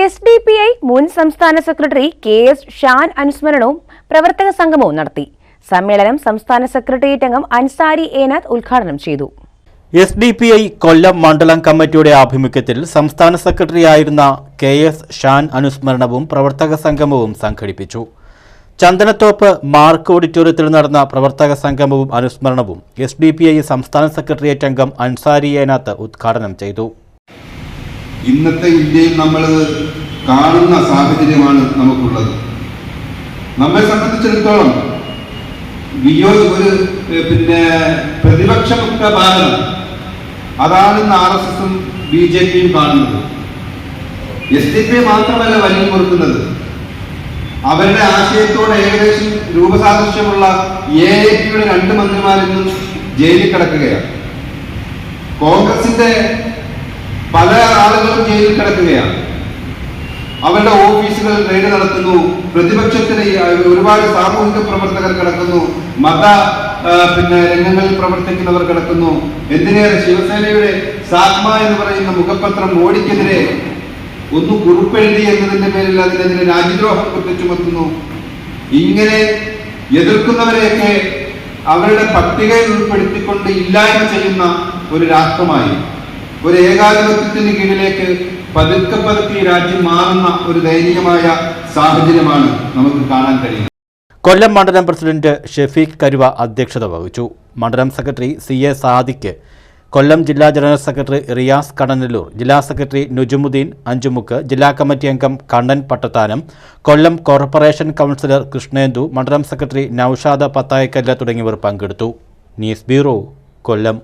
SDPI മുൻ സംസ്ഥാന secretary KS Shaan അനുസ്മരണവും പ്രവർത്തക സംഗമവും നടത്തി. സമ്മേളനം സംസ്ഥാന സെക്രട്ടേറിയറ്റ് അംഗം അൻസാരി ഏനാത്ത് ഉദ്ഘാടനം ചെയ്തു. SDPI കൊല്ലം മണ്ഡലം കമ്മിറ്റിയുടെ ആഭിമുഖ്യത്തിൽ സംസ്ഥാന സെക്രട്ടറിയായിരുന്ന KS ഷാൻ അനുസ്മരണവും പ്രവർത്തക സംഗമവും സംഘടിപ്പിച്ചു. ചന്ദനത്തോപ്പ് മാർക്ക് ഓഡിറ്റോറിയത്തിൽ നടന്ന പ്രവർത്തക സംഗമവും അനുസ്മരണവും SDPI സംസ്ഥാന സെക്രട്ടേറിയറ്റ് അംഗം അൻസാരി ഏനാത്ത് ഉദ്ഘാടനം ചെയ്തു. ഇന്നത്തെ ഇന്ത്യയിൽ നമ്മൾ കാണുന്ന സാഹചര്യമാണ് നമുക്കുള്ളത്. നമ്മെ സംബന്ധിച്ചിടത്തോളം പ്രതിപക്ഷമുക്ത ഭാരതം അതാണെന്ന് RSSും BJPയും കാണുന്നത്. SDPI മാത്രമല്ല വലിയ കൊടുക്കുന്നത്. അവരുടെ ആശയത്തോട് ഏകദേശം രൂപസാദൃശ്യമുള്ള AAPയുടെ 2 മന്ത്രിമാരിന്നും ജയിലിൽ കിടക്കുകയാണ്. കോൺഗ്രസിന്റെ പല ആളുകളും ജയിലിൽ കിടക്കുകയാണ്. അവരുടെ ഓഫീസുകൾ റെയ്ഡ് നടത്തുന്നു. പ്രതിപക്ഷത്തിന് ഒരുപാട് സാമൂഹിക പ്രവർത്തകർ കിടക്കുന്നു. മത രംഗങ്ങളിൽ പ്രവർത്തിക്കുന്നവർ കിടക്കുന്നു. എന്തിനേറെ ശിവസേനയുടെ സാഗ്മ എന്ന് പറയുന്ന മുഖപത്രം മോഡിക്കെതിരെ ഒന്ന് കുറിപ്പെഴുതി എന്നതിന്റെ പേരിൽ അതിനെതിരെ രാജ്യദ്രോഹം കുറ്റം ചുമത്തുന്നു. ഇങ്ങനെ എതിർക്കുന്നവരെയൊക്കെ അവരുടെ പട്ടികയിൽ ഉൾപ്പെടുത്തിക്കൊണ്ട് ഇല്ലായ്മ ചെയ്യുന്ന ഒരു രാഷ്ട്രമായി, ഒരു ഏകാധിപത്യത്തിന് കീഴിലേക്ക് പതുക്കെ രാജ്യം മാറുന്ന ഒരു ദയനീയമായ സാഹചര്യമാണ് നമുക്ക് കാണാൻ കഴിയുന്നത്. കൊല്ലം മണ്ഡലം പ്രസിഡന്റ് ഷെഫീഖ് കരുവ അധ്യക്ഷത വഹിച്ചു. മണ്ഡലം സെക്രട്ടറി CA സാദിഖ്, കൊല്ലം ജില്ലാ ജനറൽ സെക്രട്ടറി റിയാസ് കടനല്ലൂർ, ജില്ലാ സെക്രട്ടറി നുജുമുദ്ദീൻ അഞ്ചുമുക്ക്, ജില്ലാ കമ്മിറ്റി അംഗം കണ്ണൻ പട്ടത്താനം, കൊല്ലം കോർപ്പറേഷൻ കൗൺസിലർ കൃഷ്ണേന്ദു, മണ്ഡലം സെക്രട്ടറി നൌഷാദ പത്തായക്കല്ല് തുടങ്ങിയവർ പങ്കെടുത്തു. ന്യൂസ് ബ്യൂറോ, കൊല്ലം.